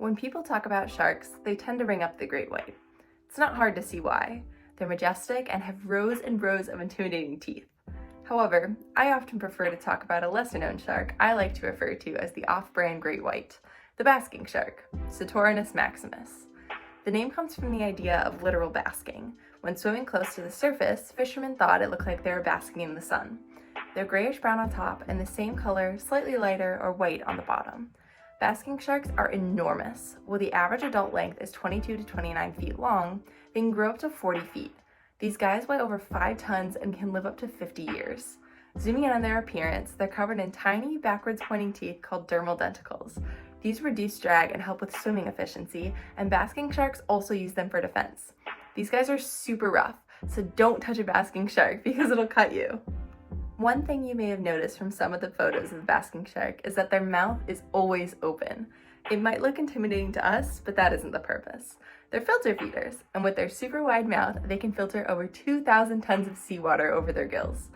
When people talk about sharks, they tend to bring up the great white. It's not hard to see why. They're majestic and have rows and rows of intimidating teeth. However, I often prefer to talk about a lesser-known shark I like to refer to as the off-brand great white, the basking shark, Cetorinus maximus. The name comes from the idea of literal basking. When swimming close to the surface, fishermen thought it looked like they were basking in the sun. They're grayish-brown on top and the same color, slightly lighter or white on the bottom. Basking sharks are enormous. While the average adult length is 22 to 29 feet long, they can grow up to 40 feet. These guys weigh over 5 tons and can live up to 50 years. Zooming in on their appearance, they're covered in tiny, backwards pointing teeth called dermal denticles. These reduce drag and help with swimming efficiency, and basking sharks also use them for defense. These guys are super rough, so don't touch a basking shark because it'll cut you. One thing you may have noticed from some of the photos of the basking shark is that their mouth is always open. It might look intimidating to us, but that isn't the purpose. They're filter feeders, and with their super wide mouth, they can filter over 2,000 tons of seawater over their gills.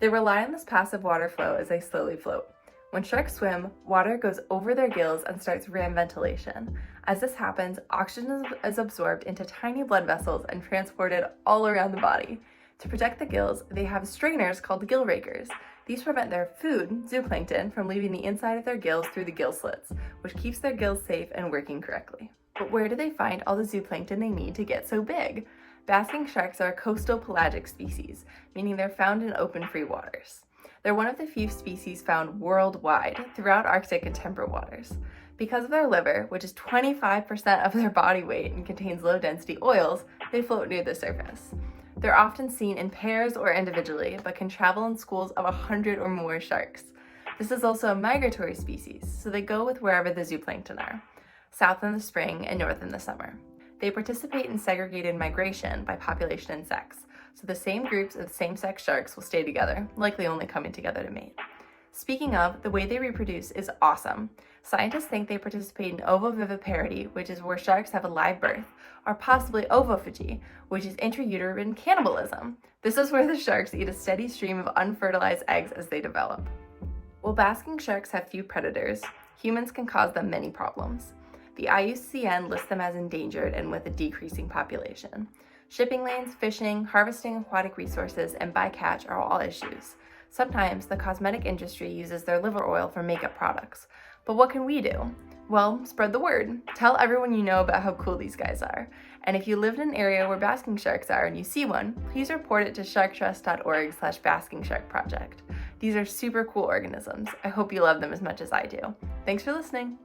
They rely on this passive water flow as they slowly float. When sharks swim, water goes over their gills and starts ram ventilation. As this happens, oxygen is absorbed into tiny blood vessels and transported all around the body. To protect the gills, they have strainers called gill rakers. These prevent their food, zooplankton, from leaving the inside of their gills through the gill slits, which keeps their gills safe and working correctly. But where do they find all the zooplankton they need to get so big? Basking sharks are a coastal pelagic species, meaning they're found in open free waters. They're one of the few species found worldwide throughout Arctic and temperate waters. Because of their liver, which is 25% of their body weight and contains low-density oils, they float near the surface. They're often seen in pairs or individually, but can travel in schools of 100 or more sharks. This is also a migratory species, so they go with wherever the zooplankton are, south in the spring and north in the summer. They participate in segregated migration by population and sex, so the same groups of same-sex sharks will stay together, likely only coming together to mate. Speaking of, the way they reproduce is awesome. Scientists think they participate in ovoviviparity, which is where sharks have a live birth, or possibly ovophagy, which is intrauterine cannibalism. This is where the sharks eat a steady stream of unfertilized eggs as they develop. While basking sharks have few predators, humans can cause them many problems. The IUCN lists them as endangered and with a decreasing population. Shipping lanes, fishing, harvesting aquatic resources, and bycatch are all issues. Sometimes the cosmetic industry uses their liver oil for makeup products. But what can we do? Well, spread the word. Tell everyone you know about how cool these guys are. And if you live in an area where basking sharks are and you see one, please report it to sharktrust.org/baskingsharkproject. These are super cool organisms. I hope you love them as much as I do. Thanks for listening.